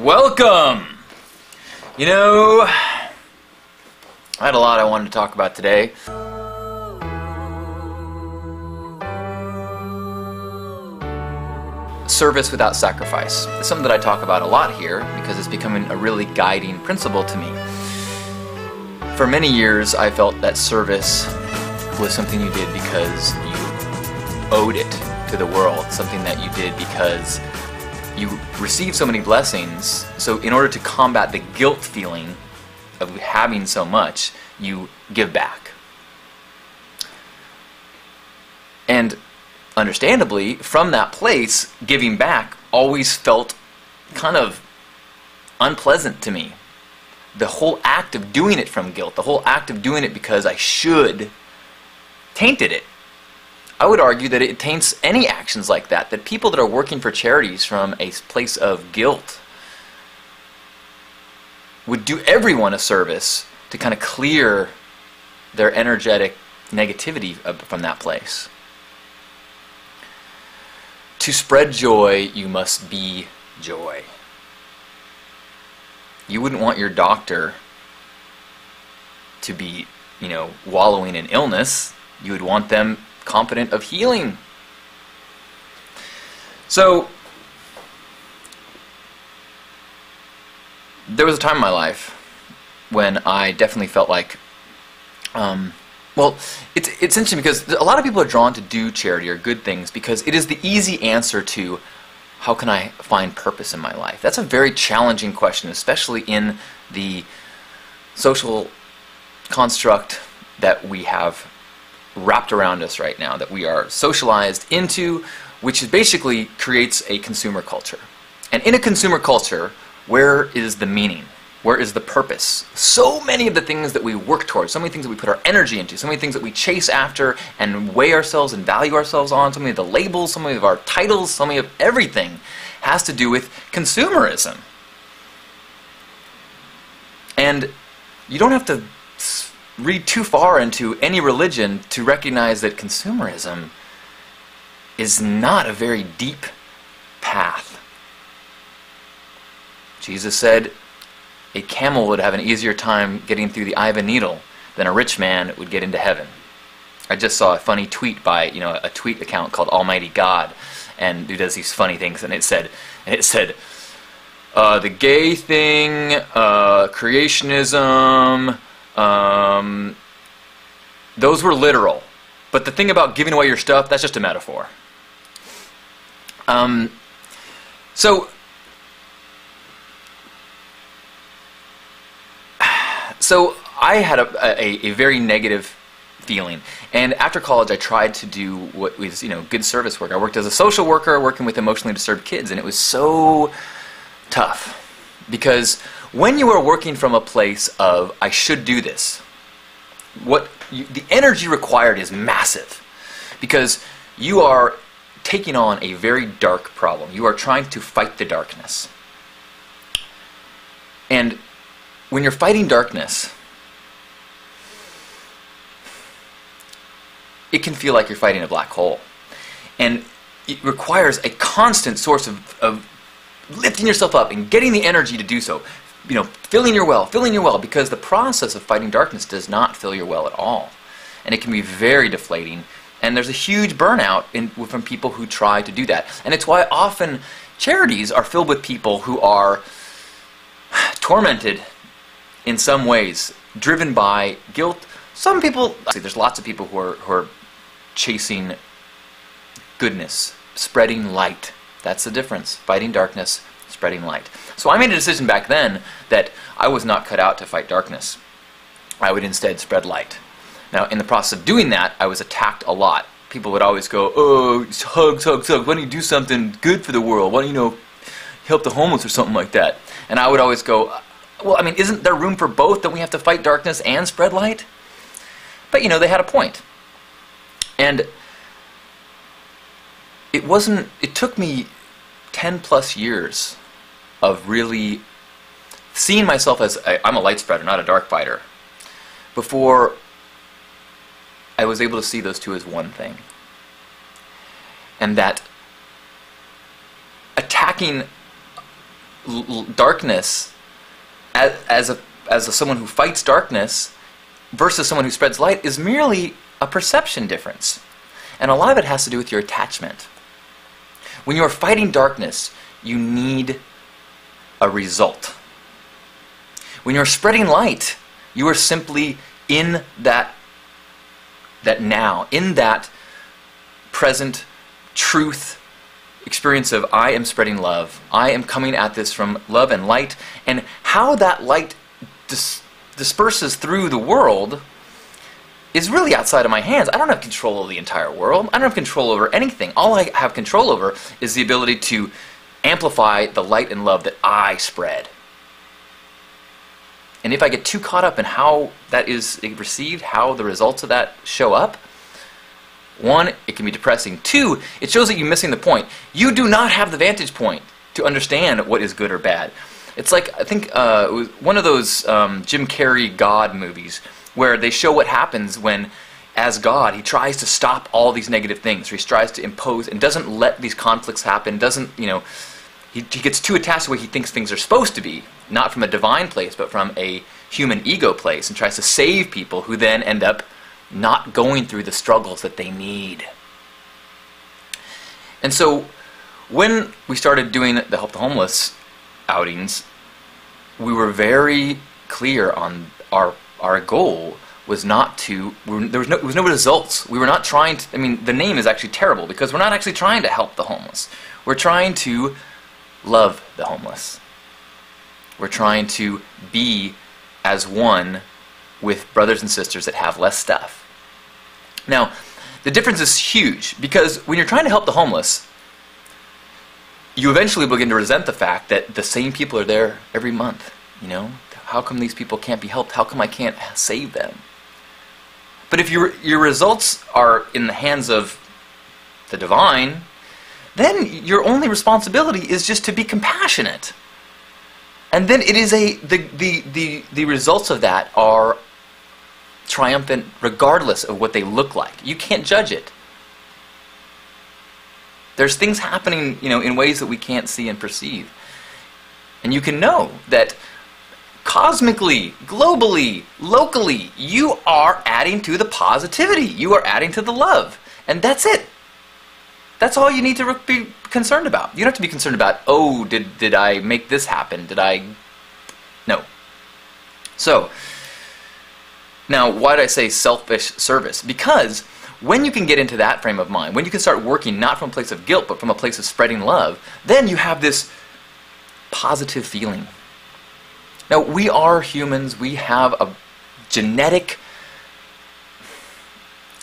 Welcome! You know, I had a lot I wanted to talk about today. Service without sacrifice. It's something that I talk about a lot here because it's becoming a really guiding principle to me. For many years, I felt that service was something you did because you owed it to the world, something that you did because you received so many blessings, so in order to combat the guilt feeling of having so much, you give back. And understandably, from that place, giving back always felt kind of unpleasant to me. The whole act of doing it from guilt, the whole act of doing it because I should, tainted it. I would argue that it taints any actions like that, that people that are working for charities from a place of guilt would do everyone a service to kind of clear their energetic negativity from that place. To spread joy, you must be joy. You wouldn't want your doctor to be, wallowing in illness. You would want them competent of healing. So, there was a time in my life when I definitely felt like, it's interesting because a lot of people are drawn to do charity or good things because it is the easy answer to how can I find purpose in my life. That's a very challenging question, especially in the social construct that we have wrapped around us right now, that we are socialized into, which basically creates a consumer culture. And in a consumer culture, where is the meaning? Where is the purpose? So many of the things that we work towards, so many things that we put our energy into, so many things that we chase after and weigh ourselves and value ourselves on, so many of the labels, so many of our titles, so many of everything has to do with consumerism. And you don't have to read too far into any religion to recognize that consumerism is not a very deep path. Jesus said a camel would have an easier time getting through the eye of a needle than a rich man would get into heaven. I just saw a funny tweet by a tweet account called Almighty God, and who does these funny things, and it said the gay thing, creationism, those were literal. But the thing about giving away your stuff, that's just a metaphor. So I had a very negative feeling. And after college, I tried to do what was, good service work. I worked as a social worker working with emotionally disturbed kids, and it was so tough. Because when you are working from a place of, I should do this, the energy required is massive. Because you are taking on a very dark problem. You are trying to fight the darkness. And when you're fighting darkness, it can feel like you're fighting a black hole. And it requires a constant source of lifting yourself up and getting the energy to do so. Filling your well, because the process of fighting darkness does not fill your well at all. And it can be very deflating. And there's a huge burnout from people who try to do that. And it's why often charities are filled with people who are tormented in some ways, driven by guilt. Some people, there's lots of people who are chasing goodness, spreading light. That's the difference. Fighting darkness, spreading light. So I made a decision back then that I was not cut out to fight darkness. I would instead spread light. Now, in the process of doing that, I was attacked a lot. People would always go, oh, hugs. Why don't you do something good for the world? Why don't you help the homeless or something like that? And I would always go, well, isn't there room for both? Don't we have to fight darkness and spread light? But, they had a point. And it took me 10 plus years of really seeing myself as, I'm a light spreader, not a dark fighter, before I was able to see those two as one thing. And that attacking darkness as someone who fights darkness versus someone who spreads light is merely a perception difference. And a lot of it has to do with your attachment. When you are fighting darkness, you need a result. When you're spreading light, you are simply in that now, in that present truth experience of I am spreading love. I am coming at this from love and light. And how that light disperses through the world is really outside of my hands. I don't have control over the entire world. I don't have control over anything. All I have control over is the ability to amplify the light and love that I spread. And if I get too caught up in how that is received, how the results of that show up, one, it can be depressing. Two, it shows that you're missing the point. You do not have the vantage point to understand what is good or bad. It's like, I think, it was one of those Jim Carrey God movies where they show what happens when, as God, he tries to stop all these negative things. Or he tries to impose and doesn't let these conflicts happen, doesn't, he gets too attached to the way he thinks things are supposed to be, not from a divine place, but from a human ego place, and tries to save people who then end up not going through the struggles that they need. And so when we started doing the Help the Homeless outings, we were very clear on our goal was not to, there was no results. We were not trying to, the name is actually terrible because we're not actually trying to help the homeless. We're trying to love the homeless. We're trying to be as one with brothers and sisters that have less stuff. Now, the difference is huge because when you're trying to help the homeless, you eventually begin to resent the fact that the same people are there every month. How come these people can't be helped? How come I can't save them? But if your results are in the hands of the divine, then your only responsibility is just to be compassionate. And then it is the results of that are triumphant regardless of what they look like. You can't judge it. There's things happening, in ways that we can't see and perceive. And you can know that cosmically, globally, locally, you are adding to the positivity. You are adding to the love. And that's it. That's all you need to be concerned about. You don't have to be concerned about, oh, did I make this happen? No. So, now, why did I say selfish service? Because when you can get into that frame of mind, when you can start working not from a place of guilt, but from a place of spreading love, then you have this positive feeling. Now, we are humans. We have a genetic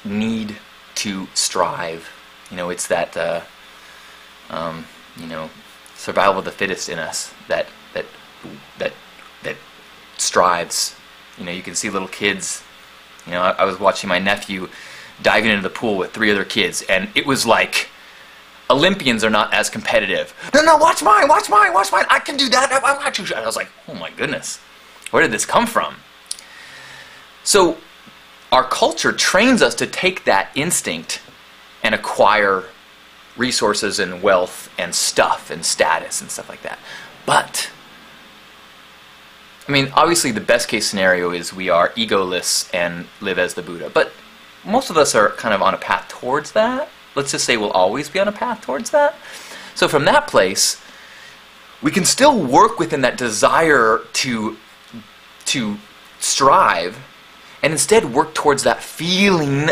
need to strive. It's that, survival of the fittest in us that strives. You can see little kids. I was watching my nephew diving into the pool with 3 other kids, and it was like, Olympians are not as competitive. No, watch mine, I can do that. I was like, oh my goodness, where did this come from? So our culture trains us to take that instinct and acquire resources and wealth and stuff and status and stuff like that. But, obviously the best case scenario is we are egoless and live as the Buddha. But most of us are kind of on a path towards that. Let's just say we'll always be on a path towards that. So from that place, we can still work within that desire to strive and instead work towards that feeling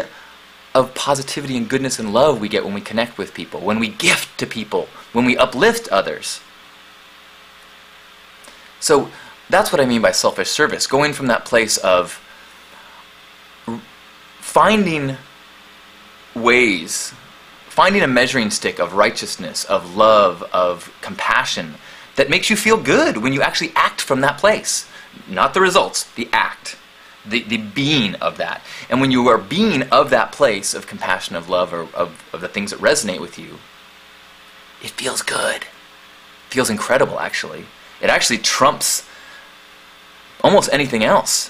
of positivity and goodness and love we get when we connect with people, when we gift to people, when we uplift others. So that's what I mean by selfish service, going from that place of finding ways, finding a measuring stick of righteousness, of love, of compassion that makes you feel good when you actually act from that place. Not the results, the act. The being of that. And when you are being of that place of compassion, of love, or of the things that resonate with you, it feels good. It feels incredible, actually. It actually trumps almost anything else.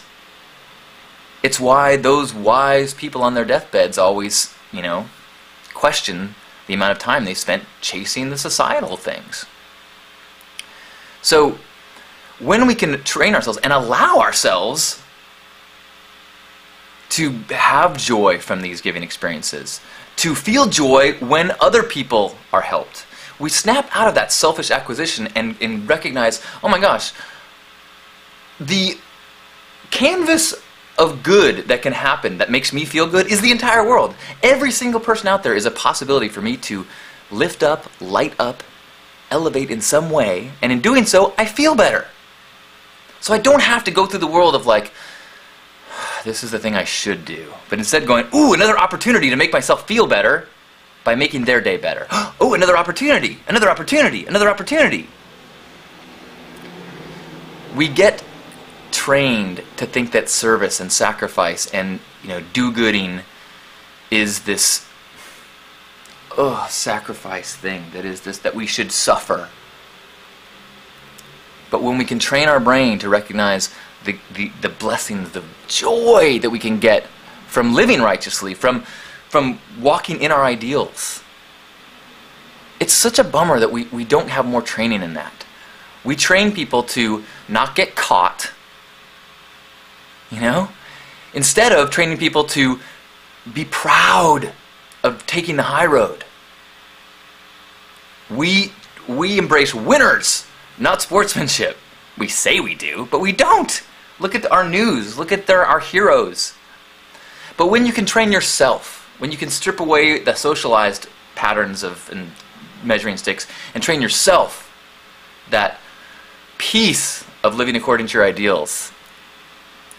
It's why those wise people on their deathbeds always, question the amount of time they spent chasing the societal things. So when we can train ourselves and allow ourselves to have joy from these giving experiences, to feel joy when other people are helped, we snap out of that selfish acquisition and recognize, oh my gosh, the canvas of good that can happen that makes me feel good is the entire world. Every single person out there is a possibility for me to lift up, light up, elevate in some way, and in doing so, I feel better. So I don't have to go through the world of like, this is the thing I should do, but instead going, ooh, another opportunity to make myself feel better by making their day better. Oh, another opportunity, another opportunity, another opportunity. We get trained to think that service and sacrifice and do-gooding is this sacrifice thing that we should suffer. But when we can train our brain to recognize the blessings, the joy that we can get from living righteously, from walking in our ideals, it's such a bummer that we don't have more training in that. We train people to not get caught, instead of training people to be proud of taking the high road. We embrace winners, not sportsmanship. We say we do, but we don't. Look at our news. Look at our heroes. But when you can train yourself, when you can strip away the socialized patterns and measuring sticks and train yourself that peace of living according to your ideals,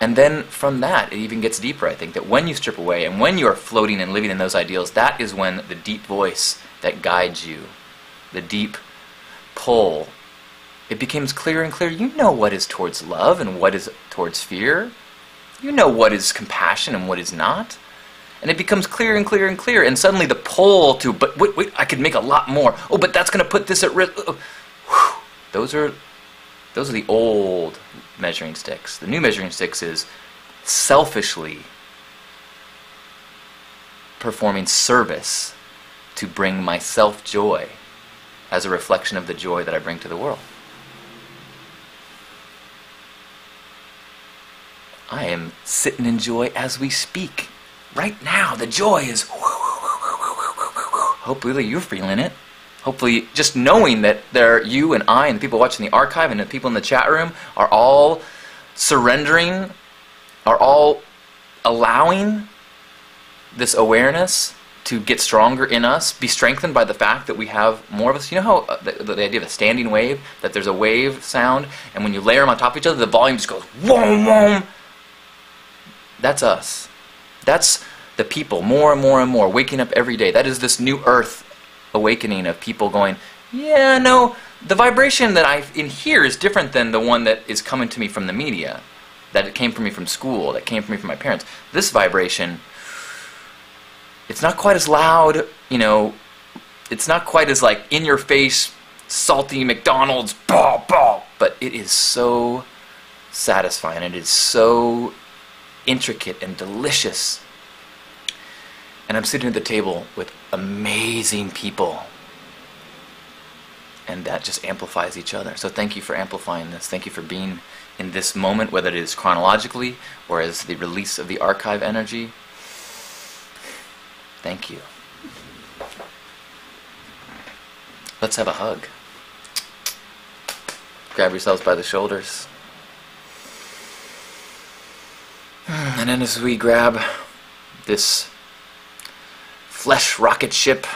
and then from that, it even gets deeper, I think, that when you strip away and when you are floating and living in those ideals, that is when the deep voice that guides you, the deep pull, it becomes clearer and clearer. You know what is towards love and what is towards fear. You know what is compassion and what is not. And it becomes clearer and clearer and clearer. And suddenly the pull to, but wait, I could make a lot more. Oh, but that's going to put this at risk. Those are the old measuring sticks. The new measuring sticks is selfishly performing service to bring myself joy as a reflection of the joy that I bring to the world. I am sitting in joy as we speak. Right now, the joy is... Hopefully you're feeling it. Hopefully just knowing that you and I and the people watching the archive and the people in the chat room are all surrendering, are all allowing this awareness to get stronger in us, be strengthened by the fact that we have more of us. You know how the idea of a standing wave, that there's a wave sound, and when you layer them on top of each other, the volume just goes whoom, whoom. That's us. That's the people, more and more and more, waking up every day. That is this new earth awakening of people going, yeah, no, the vibration that I in here is different than the one that is coming to me from the media, that it came from me from school, that came from me from my parents. This vibration, it's not quite as loud, it's not quite as like in your face, salty McDonald's, bah, bah, but it is so satisfying. It is so intricate and delicious. And I'm sitting at the table with amazing people. And that just amplifies each other. So thank you for amplifying this. Thank you for being in this moment, whether it is chronologically or as the release of the archive energy. Thank you. Let's have a hug. Grab yourselves by the shoulders. And then as we grab this flesh rocket ship,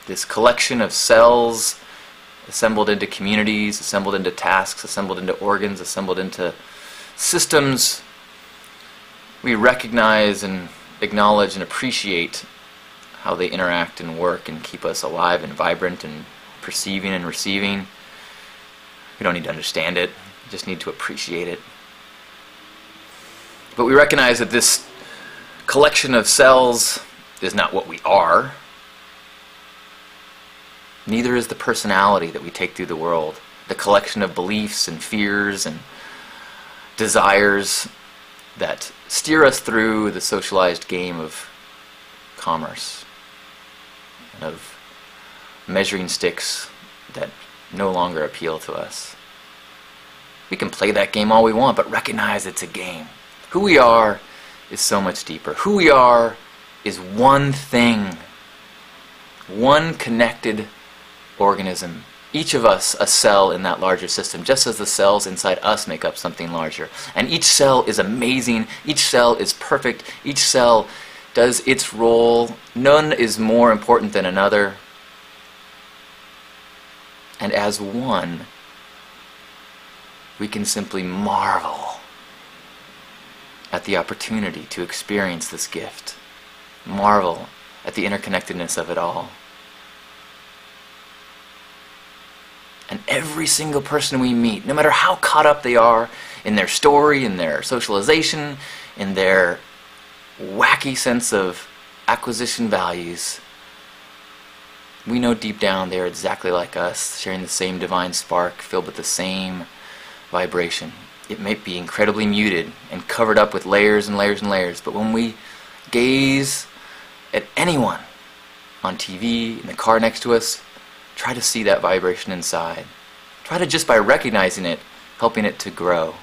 this collection of cells assembled into communities, assembled into tasks, assembled into organs, assembled into systems, we recognize and acknowledge and appreciate how they interact and work and keep us alive and vibrant and perceiving and receiving. We don't need to understand it, we just need to appreciate it. But we recognize that this collection of cells is not what we are. Neither is the personality that we take through the world. The collection of beliefs and fears and desires that steer us through the socialized game of commerce and of measuring sticks that no longer appeal to us. We can play that game all we want, but recognize it's a game. Who we are is so much deeper. Who we are is one thing, one connected organism. Each of us a cell in that larger system, just as the cells inside us make up something larger. And each cell is amazing, each cell is perfect, each cell does its role. None is more important than another. And as one, we can simply marvel at the opportunity to experience this gift. Marvel at the interconnectedness of it all. And every single person we meet, no matter how caught up they are in their story, in their socialization, in their wacky sense of acquisition values, we know deep down they are exactly like us, sharing the same divine spark, filled with the same vibration. It might be incredibly muted and covered up with layers and layers and layers, but when we gaze at anyone on TV, in the car next to us, try to see that vibration inside. Try to, just by recognizing it, helping it to grow,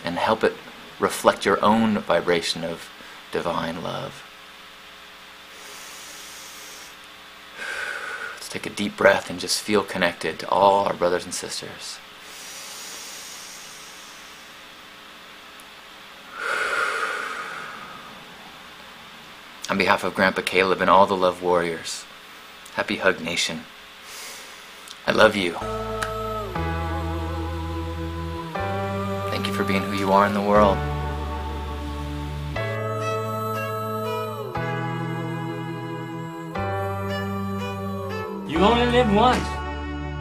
and help it reflect your own vibration of divine love. Let's take a deep breath and just feel connected to all our brothers and sisters. On behalf of Grandpa Caleb and all the Love Warriors, Happy Hug Nation, I love you. Thank you for being who you are in the world. You only live once.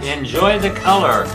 Enjoy the color.